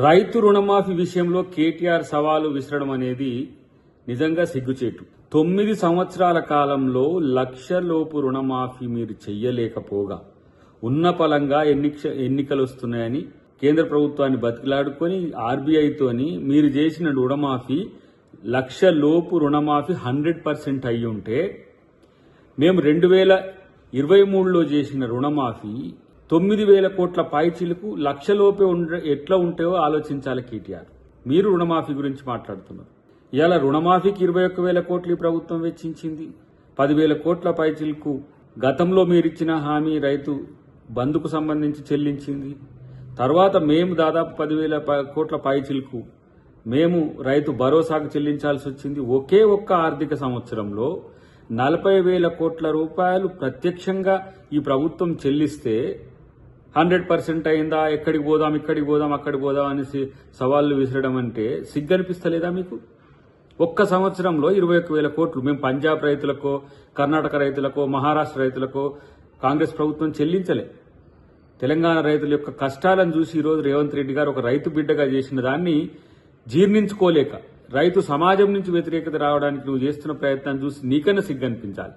రైతు రుణమాఫీ విషయంలో కేటీఆర్ సవాలు విసరడం అనేది నిజంగా సిగ్గుచేటు. 9 సంవత్సరాల కాలంలో 1,00,000 లోపు రుణమాఫీ మీరు చెయ్యలేకపోగా ఉన్న పలంగా ఎన్నికలు వస్తున్నాయని కేంద్ర ప్రభుత్వాన్ని బతికిలాడుకొని ఆర్బీఐతోని మీరు చేసిన రుణమాఫీ 1,00,000 లోపు రుణమాఫీ 100% అయ్యి ఉంటే, మేము 2023లో చేసిన రుణమాఫీ 9,000 కోట్ల పైచిలకు 1,00,000 లోపే ఎట్లా ఉంటాయో ఆలోచించాలి కేటీఆర్. మీరు రుణమాఫీ గురించి మాట్లాడుతున్నారు. ఇవాళ రుణమాఫీకి 21,000 కోట్లు ఈ ప్రభుత్వం వెచ్చించింది. 10,000 కోట్ల పైచిలకు గతంలో మీరిచ్చిన హామీ రైతు బంధుకు సంబంధించి చెల్లించింది. తర్వాత మేము దాదాపు 10,000 కోట్ల పైచిలకు మేము రైతు భరోసాకు చెల్లించాల్సి వచ్చింది. ఒకే ఒక్క ఆర్థిక సంవత్సరంలో 40,000 కోట్ల రూపాయలు ప్రత్యక్షంగా ఈ ప్రభుత్వం చెల్లిస్తే 100% అయిందా? ఎక్కడికి పోదాం, ఇక్కడికి పోదాం, అక్కడికి పోదాం అనేసి సవాళ్లు విసరడం అంటే సిగ్గనిపిస్తలేదా మీకు? ఒక్క సంవత్సరంలో 21,000 కోట్లు మేము పంజాబ్ రైతులకో, కర్ణాటక రైతులకో, మహారాష్ట్ర రైతులకో కాంగ్రెస్ ప్రభుత్వం చెల్లించలే. తెలంగాణ రైతుల యొక్క కష్టాలను చూసి ఈరోజు రేవంత్ రెడ్డి గారు ఒక రైతు బిడ్డగా చేసిన దాన్ని జీర్ణించుకోలేక, రైతు సమాజం నుంచి వ్యతిరేకత రావడానికి నువ్వు చేస్తున్న ప్రయత్నం చూసి నీకన్నా సిగ్గనిపించాలి.